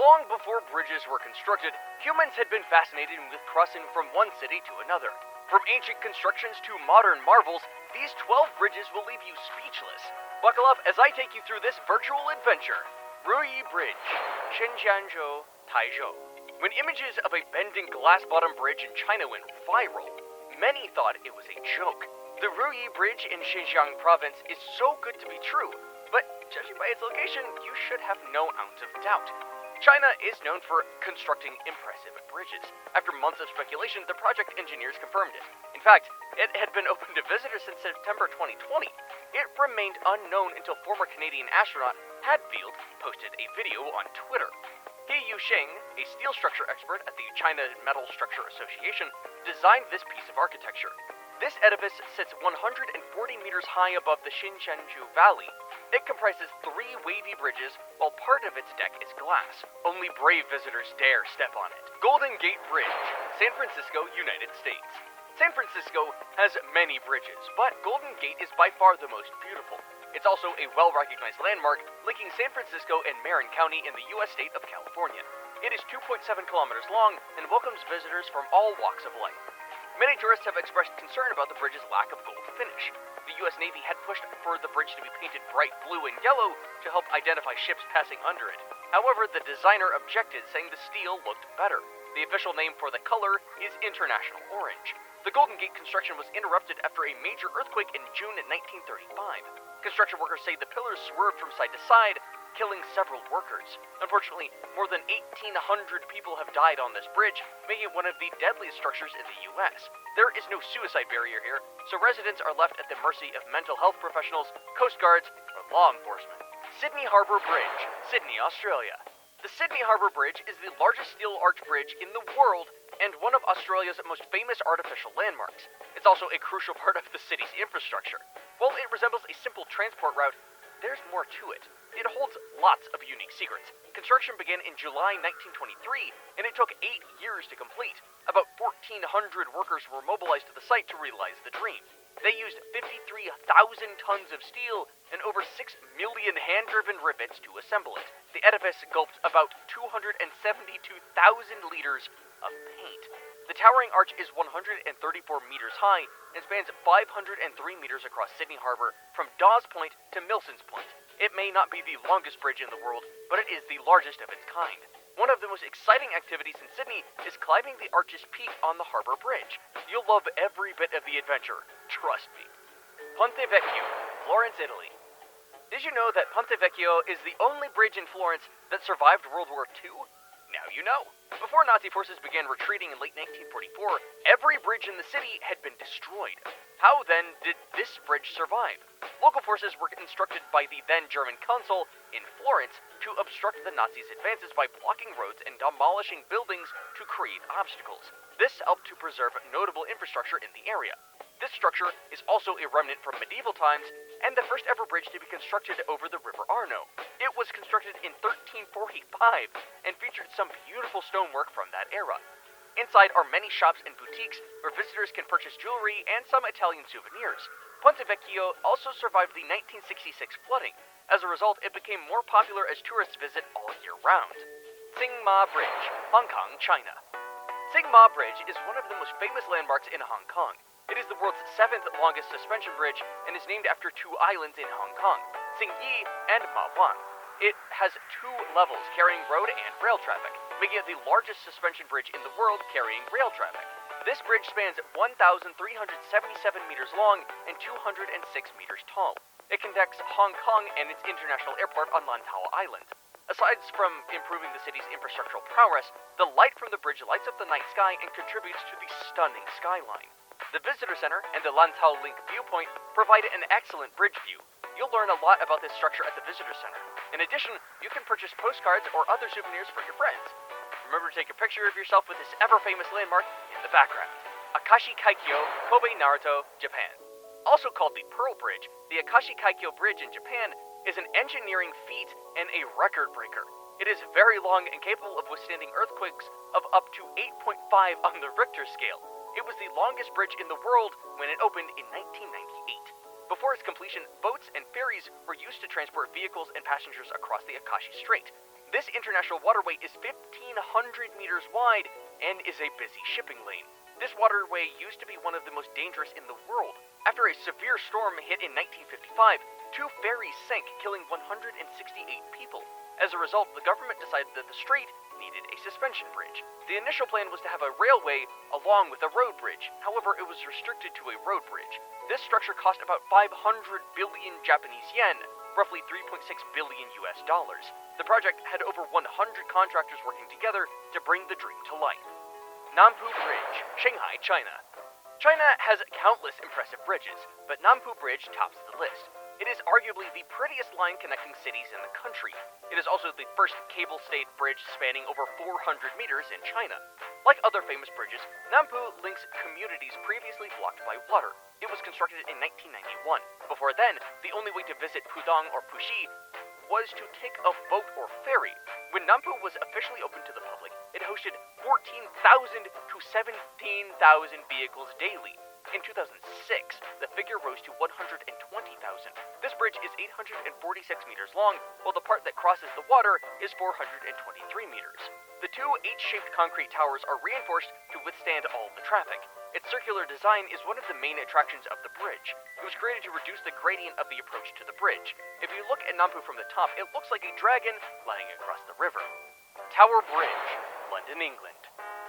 Long before bridges were constructed, humans had been fascinated with crossing from one city to another. From ancient constructions to modern marvels, these 12 bridges will leave you speechless. Buckle up as I take you through this virtual adventure. Ruyi Bridge, Xinjiangzhou, Taizhou. When images of a bending glass-bottom bridge in China went viral, many thought it was a joke. The Ruyi Bridge in Xinjiang province is so good to be true, but judging by its location, you should have no ounce of doubt. China is known for constructing impressive bridges. After months of speculation, the project engineers confirmed it. In fact, it had been open to visitors since September 2020. It remained unknown until former Canadian astronaut Hadfield posted a video on Twitter. He Yusheng, a steel structure expert at the China Metal Structure Association, designed this piece of architecture. This edifice sits 140 meters high above the Xinjiangzhou Valley. It comprises 3 wavy bridges, while part of its deck is glass. Only brave visitors dare step on it. Golden Gate Bridge, San Francisco, United States. San Francisco has many bridges, but Golden Gate is by far the most beautiful. It's also a well-recognized landmark linking San Francisco and Marin County in the U.S. state of California. It is 2.7 kilometers long and welcomes visitors from all walks of life. Many tourists have expressed concern about the bridge's lack of gold finish. The U.S. Navy had pushed for the bridge to be painted bright blue and yellow to help identify ships passing under it. However, the designer objected, saying the steel looked better. The official name for the color is International Orange. The Golden Gate construction was interrupted after a major earthquake in June 1935. Construction workers say the pillars swerved from side to side, killing several workers. Unfortunately, more than 1,800 people have died on this bridge, making it one of the deadliest structures in the U.S. There is no suicide barrier here, so residents are left at the mercy of mental health professionals, coast guards, or law enforcement. Sydney Harbour Bridge, Sydney, Australia. The Sydney Harbour Bridge is the largest steel arch bridge in the world and one of Australia's most famous artificial landmarks. It's also a crucial part of the city's infrastructure. While it resembles a simple transport route, there's more to it. It holds lots of unique secrets. Construction began in July 1923, and it took 8 years to complete. About 1,400 workers were mobilized to the site to realize the dream. They used 53,000 tons of steel and over 6 million hand-driven rivets to assemble it. The edifice gulped about 272,000 liters of paint. The towering arch is 134 meters high and spans 503 meters across Sydney Harbour from Dawes Point to Milsons Point. It may not be the longest bridge in the world, but it is the largest of its kind. One of the most exciting activities in Sydney is climbing the arch's peak on the Harbour Bridge. You'll love every bit of the adventure, trust me. Ponte Vecchio, Florence, Italy. Did you know that Ponte Vecchio is the only bridge in Florence that survived World War II? Now you know. Before Nazi forces began retreating in late 1944, every bridge in the city had been destroyed. How then did this bridge survive? Local forces were instructed by the then German consul in Florence to obstruct the Nazis' advances by blocking roads and demolishing buildings to create obstacles. This helped to preserve notable infrastructure in the area. This structure is also a remnant from medieval times and the first ever bridge to be constructed over the River Arno. It was constructed in 1345 and featured some beautiful stonework from that era. Inside are many shops and boutiques where visitors can purchase jewelry and some Italian souvenirs. Ponte Vecchio also survived the 1966 flooding. As a result, it became more popular as tourists visit all year round. Tsingma Bridge, Hong Kong, China. Tsingma Bridge is one of the most famous landmarks in Hong Kong. It is the world's 7th longest suspension bridge and is named after 2 islands in Hong Kong, Tsingyi and Ma Wan. It has 2 levels carrying road and rail traffic, making it the largest suspension bridge in the world carrying rail traffic. This bridge spans 1,377 meters long and 206 meters tall. It connects Hong Kong and its international airport on Lantau Island. Aside from improving the city's infrastructural prowess, the light from the bridge lights up the night sky and contributes to the stunning skyline. The Visitor Center and the Lantau Link viewpoint provide an excellent bridge view. You'll learn a lot about this structure at the Visitor Center. In addition, you can purchase postcards or other souvenirs for your friends. Remember to take a picture of yourself with this ever-famous landmark in the background. Akashi Kaikyo, Kobe, Naruto, Japan. Also called the Pearl Bridge, the Akashi Kaikyo Bridge in Japan is an engineering feat and a record breaker. It is very long and capable of withstanding earthquakes of up to 8.5 on the Richter scale. It was the longest bridge in the world when it opened in 1998. Before its completion, boats and ferries were used to transport vehicles and passengers across the Akashi Strait. This international waterway is 1,500 meters wide and is a busy shipping lane. This waterway used to be one of the most dangerous in the world. After a severe storm hit in 1955, 2 ferries sank, killing 168 people. As a result, the government decided that the strait needed a suspension bridge. The initial plan was to have a railway along with a road bridge. However, it was restricted to a road bridge. This structure cost about 500 billion Japanese yen, roughly $3.6 billion US dollars. The project had over 100 contractors working together to bring the dream to life. Nampu Bridge, Shanghai, China. China has countless impressive bridges, but Nampu Bridge tops the list. It is arguably the prettiest line connecting cities in the country. It is also the first cable-stayed bridge spanning over 400 meters in China. Like other famous bridges, Nampu links communities previously blocked by water. It was constructed in 1991. Before then, the only way to visit Pudong or Puxi was to take a boat or ferry. When Nampu was officially opened to the public, it hosted 14,000 to 17,000 vehicles daily. In 2006, the figure rose to 120,000. This bridge is 846 meters long, while the part that crosses the water is 423 meters. The 2 H-shaped concrete towers are reinforced to withstand all the traffic. Its circular design is one of the main attractions of the bridge. It was created to reduce the gradient of the approach to the bridge. If you look at Nampu from the top, it looks like a dragon lying across the river. Tower Bridge, London, England.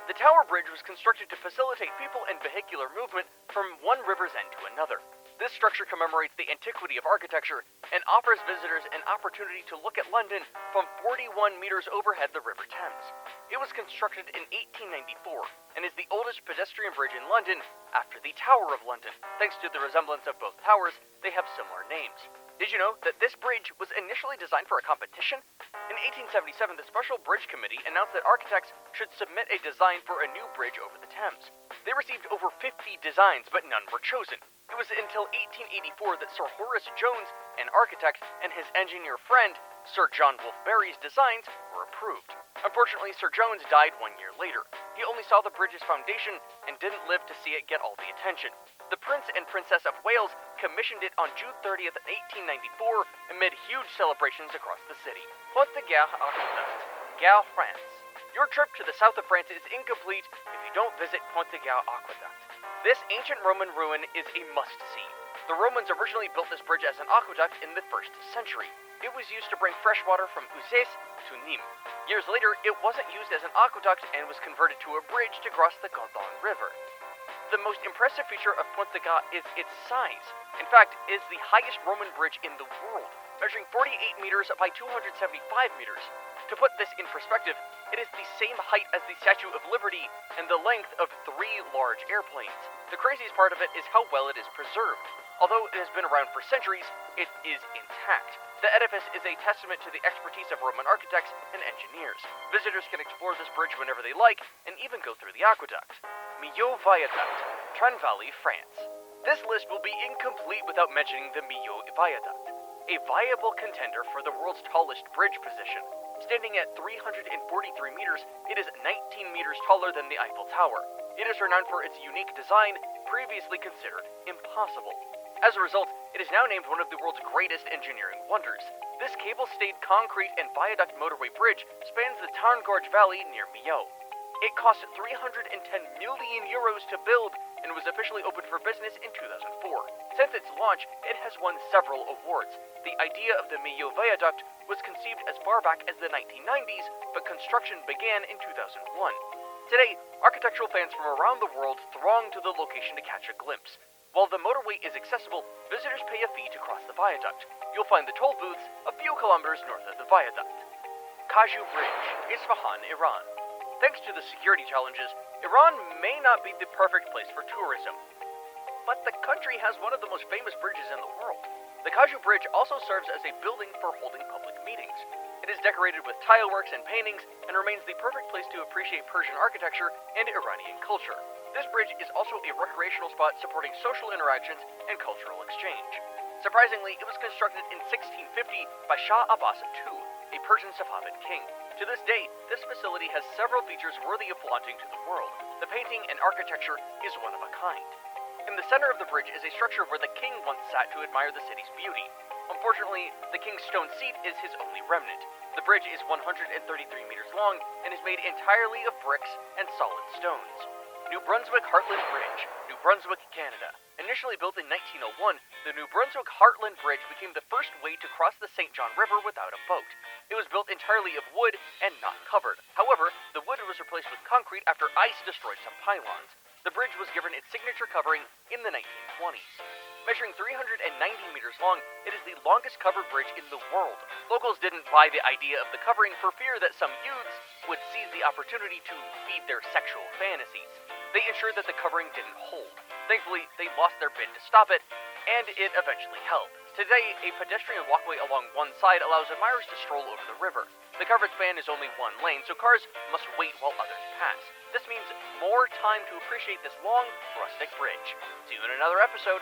The Tower Bridge was constructed to facilitate people and vehicular movement from one river's end to another. This structure commemorates the antiquity of architecture and offers visitors an opportunity to look at London from 41 meters overhead the River Thames. It was constructed in 1894 and is the oldest pedestrian bridge in London after the Tower of London. Thanks to the resemblance of both towers, they have similar names. Did you know that this bridge was initially designed for a competition? In 1877, the Special Bridge Committee announced that architects should submit a design for a new bridge over the Thames. They received over 50 designs, but none were chosen. It was until 1884 that Sir Horace Jones, an architect, and his engineer friend, Sir John Wolfe-Barry's designs were approved. Unfortunately, Sir Jones died 1 year later. He only saw the bridge's foundation and didn't live to see it get all the attention. The Prince and Princess of Wales commissioned it on June 30th, 1894, amid huge celebrations across the city. Pont de Gare Aqueduct, Gare, France. Your trip to the south of France is incomplete if you don't visit Pont de Gare Aqueduct. This ancient Roman ruin is a must-see. The Romans originally built this bridge as an aqueduct in the 1st century. It was used to bring fresh water from Uzès to Nîmes. Years later, it wasn't used as an aqueduct and was converted to a bridge to cross the Garonne River. The most impressive feature of Pont de Gare is its size. In fact, it is the highest Roman bridge in the world, measuring 48 meters by 275 meters. To put this in perspective, it is the same height as the Statue of Liberty and the length of 3 large airplanes. The craziest part of it is how well it is preserved. Although it has been around for centuries, it is intact. The edifice is a testament to the expertise of Roman architects and engineers. Visitors can explore this bridge whenever they like, and even go through the aqueduct. Millau Viaduct, Trans-Valley, France. This list will be incomplete without mentioning the Millau Viaduct, a viable contender for the world's tallest bridge position. Standing at 343 meters, it is 19 meters taller than the Eiffel Tower. It is renowned for its unique design, previously considered impossible. As a result, it is now named one of the world's greatest engineering wonders. This cable-stayed concrete and viaduct motorway bridge spans the Tarn Gorge Valley near Millau. It cost 310 million euros to build and was officially opened for business in 2004. Since its launch, it has won several awards. The idea of the Millau Viaduct was conceived as far back as the 1990s, but construction began in 2001. Today, architectural fans from around the world throng to the location to catch a glimpse. While the motorway is accessible, visitors pay a fee to cross the viaduct. You'll find the toll booths a few kilometers north of the viaduct. Kaju Bridge, Isfahan, Iran. Thanks to the security challenges, Iran may not be the perfect place for tourism. But the country has one of the most famous bridges in the world. The Kaju Bridge also serves as a building for holding public meetings. It is decorated with tileworks and paintings and remains the perfect place to appreciate Persian architecture and Iranian culture. This bridge is also a recreational spot supporting social interactions and cultural exchange. Surprisingly, it was constructed in 1650 by Shah Abbas II, a Persian Safavid king. To this day, this facility has several features worthy of flaunting to the world. The painting and architecture is one of a kind. In the center of the bridge is a structure where the king once sat to admire the city's beauty. Unfortunately, the King's Stone Seat is his only remnant. The bridge is 133 meters long and is made entirely of bricks and solid stones. New Brunswick Heartland Bridge, New Brunswick, Canada. Initially built in 1901, the New Brunswick Heartland Bridge became the first way to cross the St. John River without a boat. It was built entirely of wood and not covered. However, the wood was replaced with concrete after ice destroyed some pylons. The bridge was given its signature covering in the 1920s. Measuring 390 meters long, it is the longest covered bridge in the world. Locals didn't buy the idea of the covering for fear that some youths would seize the opportunity to feed their sexual fantasies. They ensured that the covering didn't hold. Thankfully, they lost their bid to stop it, and it eventually held. Today, a pedestrian walkway along one side allows admirers to stroll over the river. The covered span is only one lane, so cars must wait while others pass. This means more time to appreciate this long, rustic bridge. See you in another episode.